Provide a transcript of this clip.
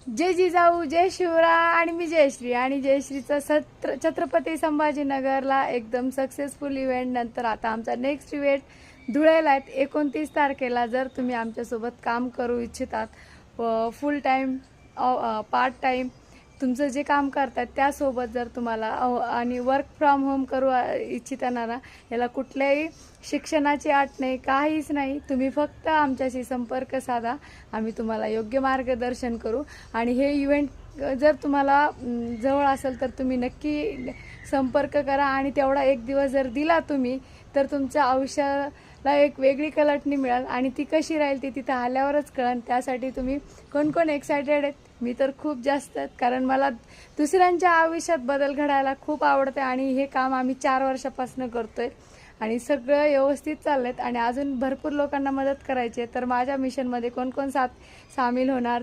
जय जिजाऊ, जय शिवराय आणि मी जयश्री. आणि जयश्रीचा छत्रपती संभाजीनगरला एकदम सक्सेसफुल इव्हेंट नंतर आता आमचा नेक्स्ट इव्हेंट धुळ्याला आहेत 29 तारखेला. जर तुम्ही आमच्यासोबत काम करू इच्छितात फुल टाईम पार्ट टाईम तुमचं जे काम करतात त्यासोबत जर तुम्हाला आणि वर्क फ्रॉम होम करू इच्छिताना ना, याला कुठल्याही शिक्षणाची अट नाही, काहीच नाही. तुम्ही फक्त आमच्याशी संपर्क साधा, आम्ही तुम्हाला योग्य मार्गदर्शन करू. आणि हे इव्हेंट जर तुम्हाला जवळ असेल तर तुम्ही नक्की संपर्क करा. आणि तेवढा एक दिवस जर दिला तुम्ही तर तुमच्या आयुष्याला एक वेगळी कलाटणी मिळेल. आणि ती कशी राहील ती तिथं आल्यावरच कळेल. त्यासाठी तुम्ही कोण कोण एक्सायटेड आहेत? मी तर खूप जास्त, कारण मला दुसऱ्यांच्या आयुष्यात बदल घडायला खूप आवडते. आणि हे काम आम्ही 4 वर्षापासून करतोय आणि सगळं व्यवस्थित चाललेत. आणि अजून भरपूर लोकांना मदत करायची आहे. तर माझ्या मिशनमध्ये कोण कोण सामील होणार?